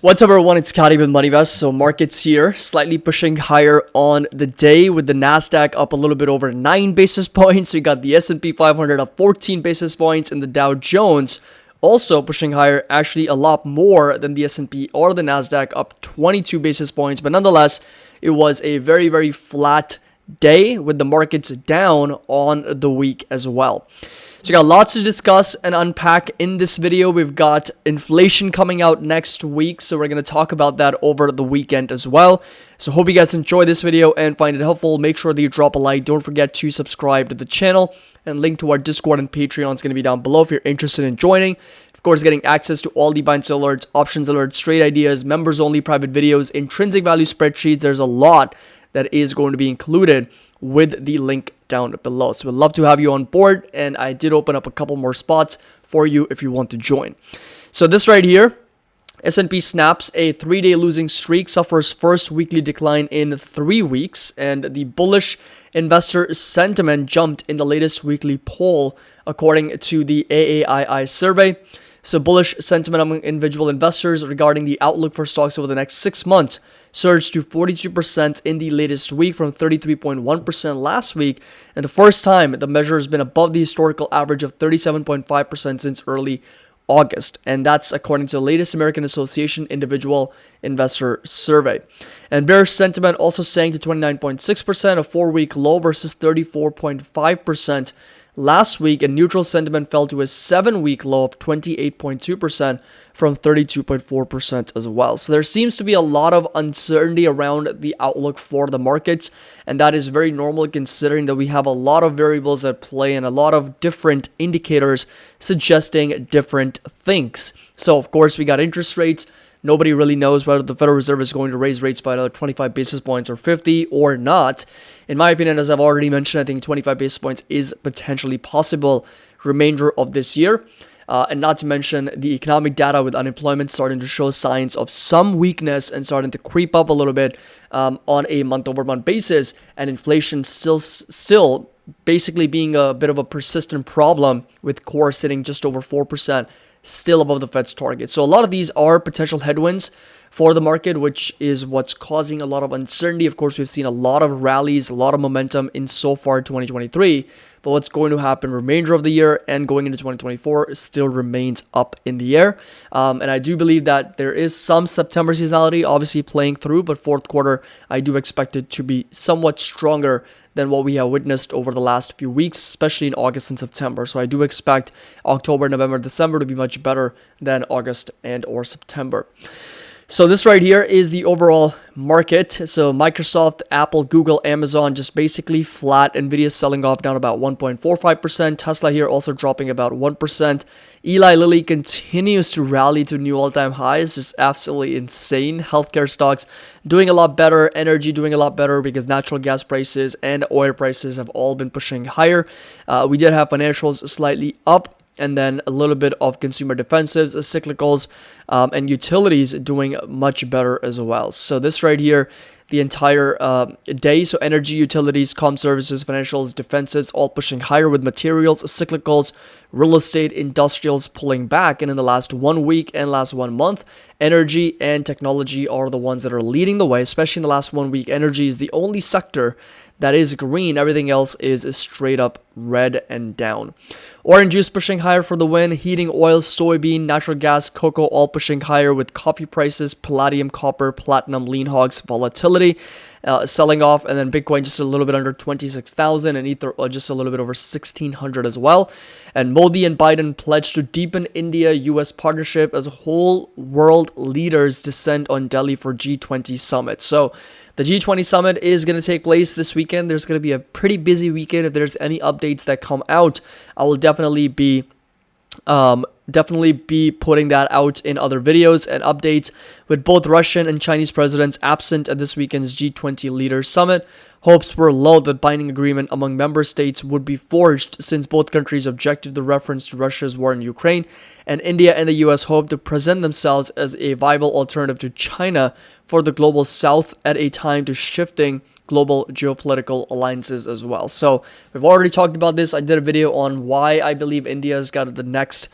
What's up, everyone? It's Scotty with MoneyVest. So markets here slightly pushing higher on the day with the Nasdaq up a little bit over 9 basis points. We got the S&P 500 up 14 basis points and the Dow Jones also pushing higher, actually a lot more than the S&P or the Nasdaq, up 22 basis points. But nonetheless, it was a very, very flat day with the markets down on the week as well. So we got lots to discuss and unpack in this video. We've got inflation coming out next week, so we're going to talk about that over the weekend as well. So hope you guys enjoy this video and find it helpful. Make sure that you drop a like. Don't forget to subscribe to the channel, and link to our Discord and Patreon is going to be down below if you're interested in joining. Of course, getting access to all the buy and sell alerts, options alerts, trade ideas, members only private videos, intrinsic value spreadsheets. There's a lot that is going to be included with the link down below. So we'd love to have you on board, and I did open up a couple more spots for you if you want to join. So this right here, S&P snaps a 3-day losing streak, suffers first weekly decline in 3 weeks, and the bullish investor sentiment jumped in the latest weekly poll according to the AAII survey. So bullish sentiment among individual investors regarding the outlook for stocks over the next 6 months surged to 42% in the latest week from 33.1% last week, and the first time the measure has been above the historical average of 37.5% since early August, and that's according to the latest American Association Individual Investor Survey. And bearish sentiment also sank to 29.6%, a 4-week low versus 34.5% last week, and neutral sentiment fell to a 7-week low of 28.2% from 32.4% as well. So there seems to be a lot of uncertainty around the outlook for the markets, and that is very normal considering that we have a lot of variables at play and a lot of different indicators suggesting different things. So of course, we got interest rates. Nobody really knows whether the Federal Reserve is going to raise rates by another 25 basis points or 50 or not. In my opinion, as I've already mentioned, I think 25 basis points is potentially possible remainder of this year. And not to mention the economic data with unemployment starting to show signs of some weakness and starting to creep up a little bit on a month-over-month basis, and inflation still basically being a bit of a persistent problem with core sitting just over 4%. Still above the Fed's target. So a lot of these are potential headwinds for the market, which is what's causing a lot of uncertainty. Of course, we've seen a lot of rallies, a lot of momentum in so far 2023, but what's going to happen remainder of the year and going into 2024 still remains up in the air. And I do believe that there is some September seasonality obviously playing through, but fourth quarter, I do expect it to be somewhat stronger than what we have witnessed over the last few weeks, especially in August and September. So I do expect October, November, December to be much better than August and or September. So this right here is the overall market. So Microsoft, Apple, Google, Amazon just basically flat. Nvidia selling off down about 1.45%. Tesla here also dropping about 1%. Eli Lilly continues to rally to new all-time highs. Just absolutely insane. Healthcare stocks doing a lot better. Energy doing a lot better because natural gas prices and oil prices have all been pushing higher. We did have financials slightly up, and then a little bit of consumer defensives, cyclicals, and utilities doing much better as well. So this right here, the entire day, so energy, utilities, comm services, financials, defensives, all pushing higher with materials, cyclicals, real estate, industrials pulling back. And in the last 1 week and last 1 month, energy and technology are the ones that are leading the way, especially in the last 1 week. Energy is the only sector that is green. Everything else is straight up red and down. Orange juice pushing higher for the win. Heating oil, soybean, natural gas, cocoa all pushing higher with coffee prices, palladium, copper, platinum, lean hogs, volatility selling off. And then Bitcoin just a little bit under 26,000 and Ether just a little bit over 1,600 as well. And Modi and Biden pledged to deepen India-US partnership as whole world leaders descend on Delhi for G20 summit. So the G20 summit is going to take place this weekend. There's going to be a pretty busy weekend. If there's any updates that come out, I will definitely be putting that out in other videos and updates. With both Russian and Chinese presidents absent at this weekend's G20 Leaders Summit, hopes were low that binding agreement among member states would be forged since both countries objected to the reference to Russia's war in Ukraine, and India and the US hope to present themselves as a viable alternative to China for the global south at a time to shifting global geopolitical alliances as well. So we've already talked about this. I did a video on why I believe India's got the next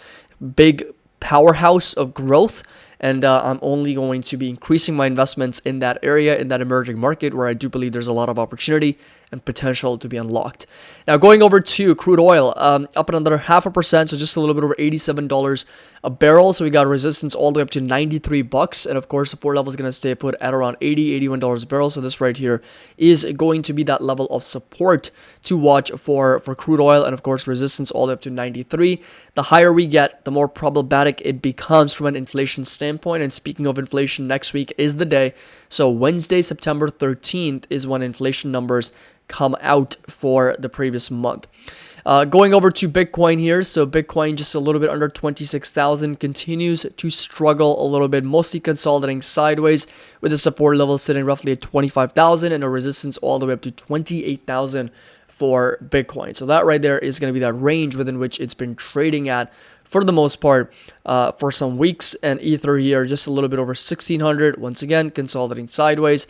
big powerhouse of growth And I'm only going to be increasing my investments in that area, in that emerging market, where I do believe there's a lot of opportunity and potential to be unlocked. Now, going over to crude oil, up another 0.5%, so just a little bit over $87 a barrel. So we got resistance all the way up to $93, and of course, support level is going to stay put at around $81 a barrel. So this right here is going to be that level of support to watch for crude oil, and of course, resistance all the way up to 93. The higher we get, the more problematic it becomes from an inflation standpoint. And speaking of inflation, next week is the day. So Wednesday, September 13th is when inflation numbers come out for the previous month. Going over to Bitcoin here. So Bitcoin just a little bit under 26,000, continues to struggle a little bit, mostly consolidating sideways with the support level sitting roughly at 25,000 and a resistance all the way up to 28,000 for Bitcoin. So that right there is going to be that range within which it's been trading at for the most part for some weeks. And Ether here just a little bit over 1,600, once again consolidating sideways,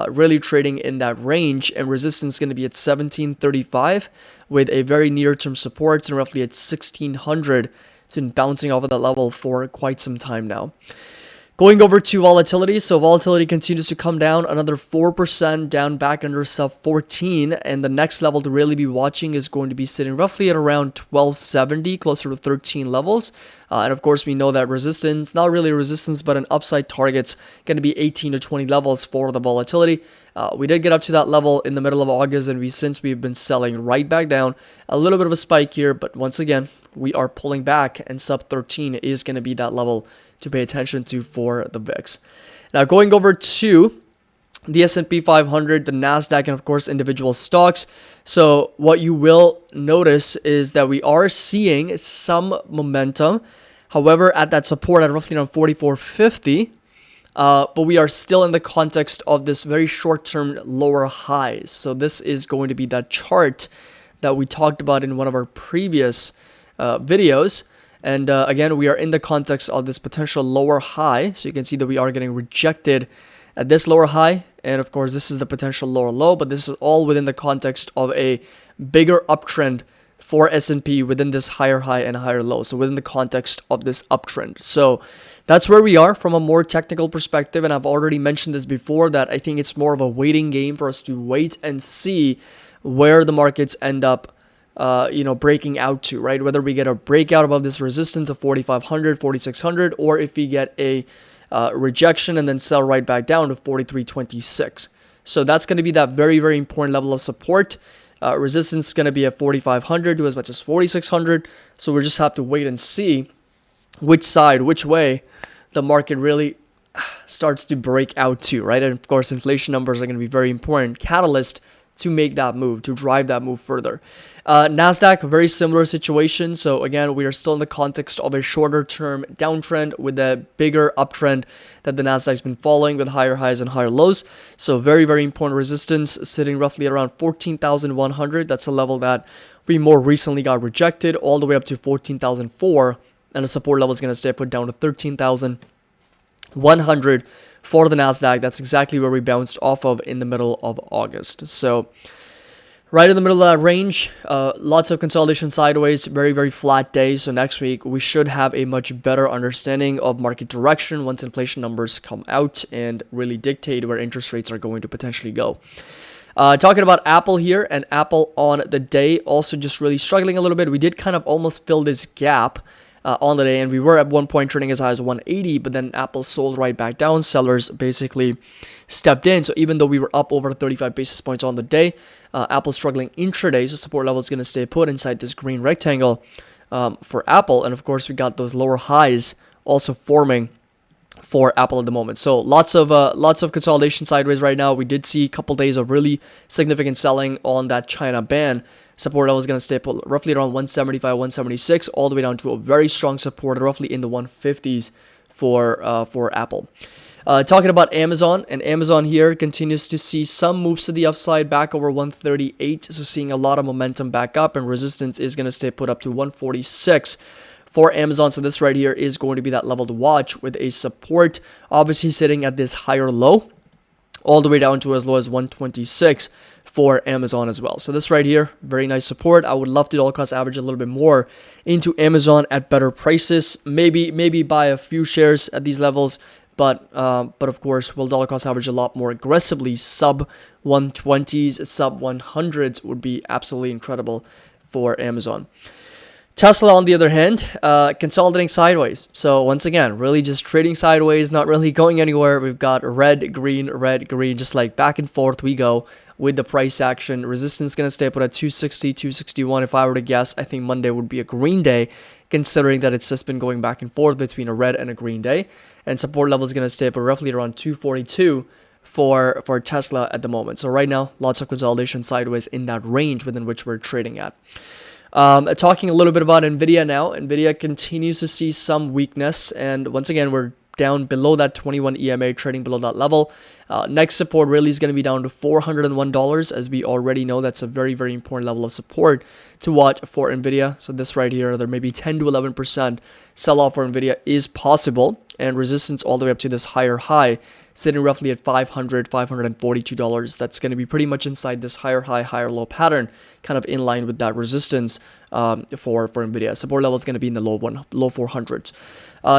really trading in that range, and resistance is going to be at 1,735 with a very near-term support and roughly at 1,600. It's been bouncing off of that level for quite some time now. Going over to volatility, so volatility continues to come down, another 4% down back under sub 14, and the next level to really be watching is going to be sitting roughly at around 1270, closer to 13 levels. And of course, we know that resistance, not really resistance, but an upside target's going to be 18 to 20 levels for the volatility. We did get up to that level in the middle of August, and since we've been selling right back down. A little bit of a spike here, but once again, we are pulling back, and sub 13 is going to be that level to pay attention to for the VIX. Now, going over to the S&P 500, the NASDAQ, and of course, individual stocks. So what you will notice is that we are seeing some momentum. However, at that support at roughly around 44.50, but we are still in the context of this very short-term lower highs. So this is going to be that chart that we talked about in one of our previous videos. And again, we are in the context of this potential lower high. So you can see that we are getting rejected at this lower high. And of course, this is the potential lower low. But this is all within the context of a bigger uptrend for S&P within this higher high and higher low. So within the context of this uptrend. So that's where we are from a more technical perspective. And I've already mentioned this before, that I think it's more of a waiting game for us to wait and see where the markets end up breaking out to, right? Whether we get a breakout above this resistance of 4,500, 4,600, or if we get a rejection and then sell right back down to 43.26. So that's going to be that very, very important level of support. Resistance is going to be at 4,500 to as much as 4,600. So we just have to wait and see which way the market really starts to break out to, right? And of course, inflation numbers are going to be very important catalyst to make that move, to drive that move further. NASDAQ, a very similar situation. So again, we are still in the context of a shorter term downtrend with a bigger uptrend that the NASDAQ's been following with higher highs and higher lows. So very, very important resistance sitting roughly around 14,100. That's a level that we more recently got rejected all the way up to 14,004. And the support level is going to stay put down to 13,100 for the NASDAQ. That's exactly where we bounced off of in the middle of August. So right in the middle of that range, lots of consolidation sideways, very, very flat day. So next week, we should have a much better understanding of market direction once inflation numbers come out and really dictate where interest rates are going to potentially go. Talking about Apple here, and Apple on the day also just really struggling a little bit. We did kind of almost fill this gap on the day, and we were at one point trading as high as 180, but then Apple sold right back down. Sellers basically stepped in. So even though we were up over 35 basis points on the day, Apple struggling intraday. So support level is going to stay put inside this green rectangle for Apple. And of course, we got those lower highs also forming for Apple at the moment. So lots of consolidation sideways right now. We did see a couple days of really significant selling on that China ban. Support level is going to stay put roughly around 175, 176, all the way down to a very strong support, roughly in the 150s for Apple. Talking about Amazon, and Amazon here continues to see some moves to the upside back over 138. So seeing a lot of momentum back up, and resistance is going to stay put up to 146 for Amazon. So this right here is going to be that level to watch with a support obviously sitting at this higher low all the way down to as low as 126 for Amazon as well. So this right here, very nice support. I would love to dollar cost average a little bit more into Amazon at better prices. Maybe buy a few shares at these levels, but of course, we'll dollar cost average a lot more aggressively. Sub 120s, sub 100s would be absolutely incredible for Amazon. Tesla, on the other hand, consolidating sideways. So once again, really just trading sideways, not really going anywhere. We've got red, green, just like back and forth we go with the price action. Resistance going to stay put at 260, 261. If I were to guess, I think Monday would be a green day, considering that it's just been going back and forth between a red and a green day. And support level is going to stay up roughly around 242 for Tesla at the moment. So right now, lots of consolidation sideways in that range within which we're trading at. Talking a little bit about NVIDIA now. NVIDIA continues to see some weakness, and once again, we're down below that 21 EMA, trading below that level. Next support really is going to be down to $401. As we already know, that's a very, very important level of support to watch for NVIDIA. So this right here, there may be 10 to 11% sell-off for NVIDIA is possible, and resistance all the way up to this higher high, sitting roughly at $542. That's going to be pretty much inside this higher high, higher low pattern, kind of in line with that resistance for NVIDIA. Support level is going to be in the low 400s.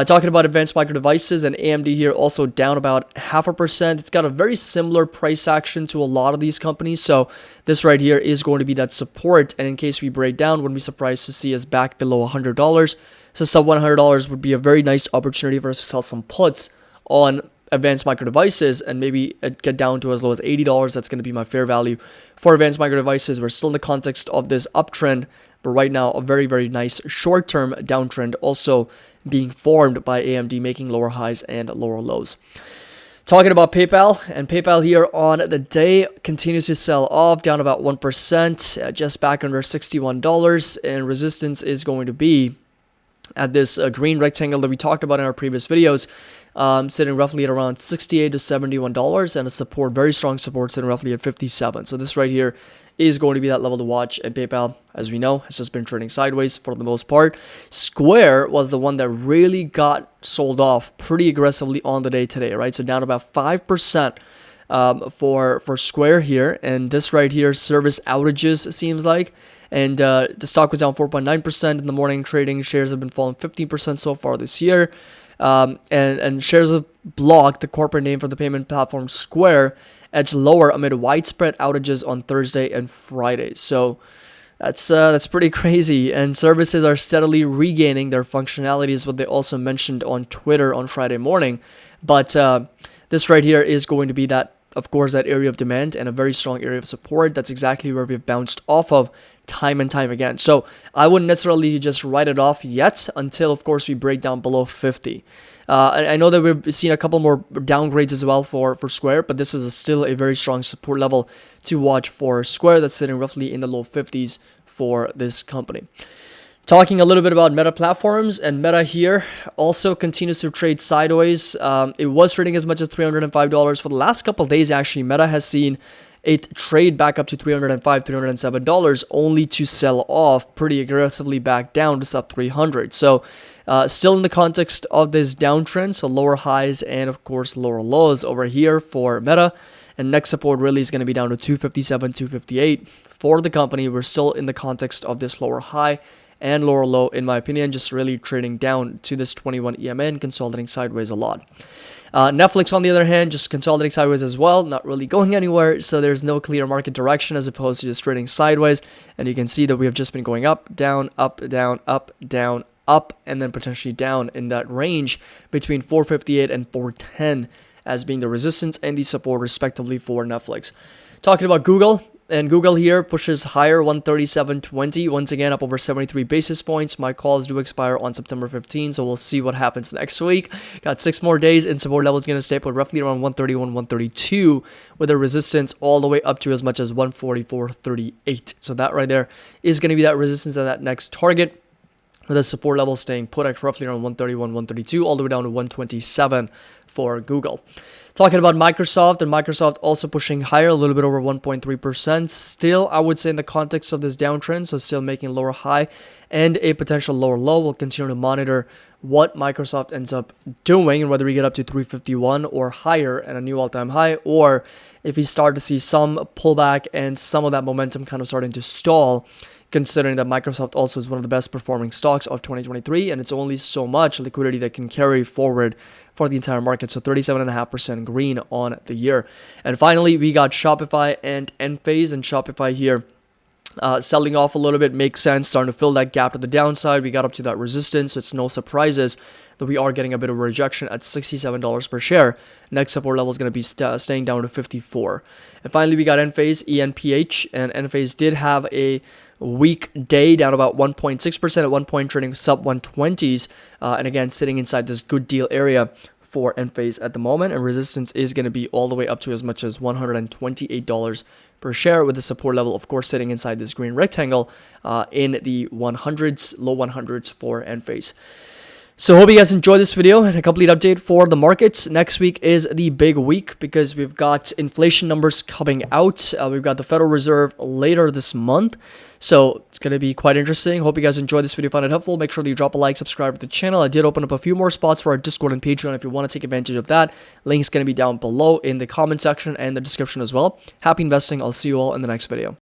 Talking about advanced micro devices, and AMD here also down about 0.5%. It's got a very similar price action to a lot of these companies. So this right here is going to be that support. And in case we break down, wouldn't be surprised to see us back below $100. So sub $100 would be a very nice opportunity for us to sell some puts on advanced micro devices and maybe get down to as low as $80. That's going to be my fair value for advanced micro devices. We're still in the context of this uptrend, but right now a very, very nice short-term downtrend also being formed by AMD, making lower highs and lower lows. Talking about PayPal, and PayPal here on the day continues to sell off, down about 1%, just back under $61, and resistance is going to be at this green rectangle that we talked about in our previous videos, sitting roughly at around $68 to $71, and a support, very strong support, sitting roughly at 57. So this right here is going to be that level to watch. And PayPal, as we know, has just been trading sideways for the most part. Square was the one that really got sold off pretty aggressively on the day today, right? So down about 5% for Square here. And this right here, service outages, it seems like. And the stock was down 4.9% in the morning trading. Shares have been falling 15% so far this year. And shares of Block, the corporate name for the payment platform Square, edged lower amid widespread outages on Thursday and Friday. So that's pretty crazy. And services are steadily regaining their functionality, is what they also mentioned on Twitter on Friday morning. But this right here is going to be that, of course, that area of demand and a very strong area of support. That's exactly where we've bounced off of time and time again. So I wouldn't necessarily just write it off yet until, of course, we break down below 50. I know that we've seen a couple more downgrades as well for Square, but this is still a very strong support level to watch for Square. That's sitting roughly in the low 50s for this company. Talking a little bit about Meta Platforms, and Meta here also continues to trade sideways. It was trading as much as $305 for the last couple of days. Actually, Meta has seen it trade back up to $305, $307, only to sell off pretty aggressively back down to sub 300. So still in the context of this downtrend, so lower highs and of course lower lows over here for Meta. And next support really is going to be down to 257, 258 for the company. We're still in the context of this lower high and lower low, in my opinion, just really trading down to this 21 EMA and consolidating sideways a lot. Netflix, on the other hand, just consolidating sideways as well, not really going anywhere, so there's no clear market direction as opposed to just trading sideways. And you can see that we have just been going up, down, up, down, up, down, up, and then potentially down in that range between 458 and 410 as being the resistance and the support respectively for Netflix. Talking about Google, and Google here pushes higher, 137.20, once again up over 73 basis points. My calls do expire on September 15, so we'll see what happens next week. Got 6 more days, and support level is going to stay put roughly around 131, 132, with a resistance all the way up to as much as 144.38. So that right there is going to be that resistance at that next target, with the support level staying put at roughly around 131, 132, all the way down to 127 for Google. Talking about Microsoft, and Microsoft also pushing higher, a little bit over 1.3%. Still, I would say in the context of this downtrend, so still making lower high and a potential lower low. We'll continue to monitor what Microsoft ends up doing and whether we get up to 351 or higher and a new all-time high, or if we start to see some pullback and some of that momentum kind of starting to stall, considering that Microsoft also is one of the best performing stocks of 2023, and it's only so much liquidity that can carry forward for the entire market. So 37.5% green on the year. And finally, we got Shopify and Enphase, and Shopify here selling off a little bit makes sense, starting to fill that gap to the downside. We got up to that resistance, so it's no surprises that we are getting a bit of a rejection at $67 per share. Next support level is going to be staying down to 54. And finally, we got Enphase, ENPH, and Enphase did have a weak day, down about 1.6%, at one point trading sub 120s, and again sitting inside this good deal area for Enphase at the moment, and resistance is going to be all the way up to as much as $128 per share, with the support level of course sitting inside this green rectangle in the 100s, low 100s for Enphase. So hope you guys enjoyed this video and a complete update for the markets. Next week is the big week because we've got inflation numbers coming out. We've got the Federal Reserve later this month. So it's going to be quite interesting. Hope you guys enjoyed this video, found it helpful. Make sure that you drop a like, subscribe to the channel. I did open up a few more spots for our Discord and Patreon if you want to take advantage of that. Link's going to be down below in the comment section and the description as well. Happy investing. I'll see you all in the next video.